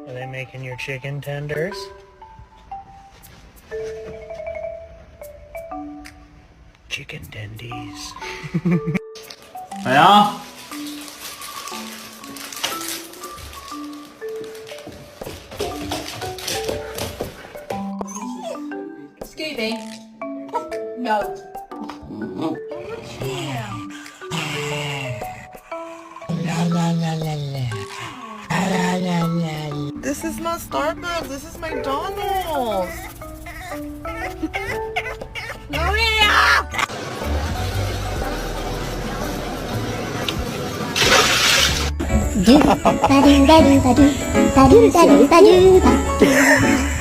Are they making your chicken tenders? Chicken tendies. 嚟啊！Scooby. No. This is not Starbucks. This is McDonald's. Do ba do ba do ba do ba do ba do ba do ba.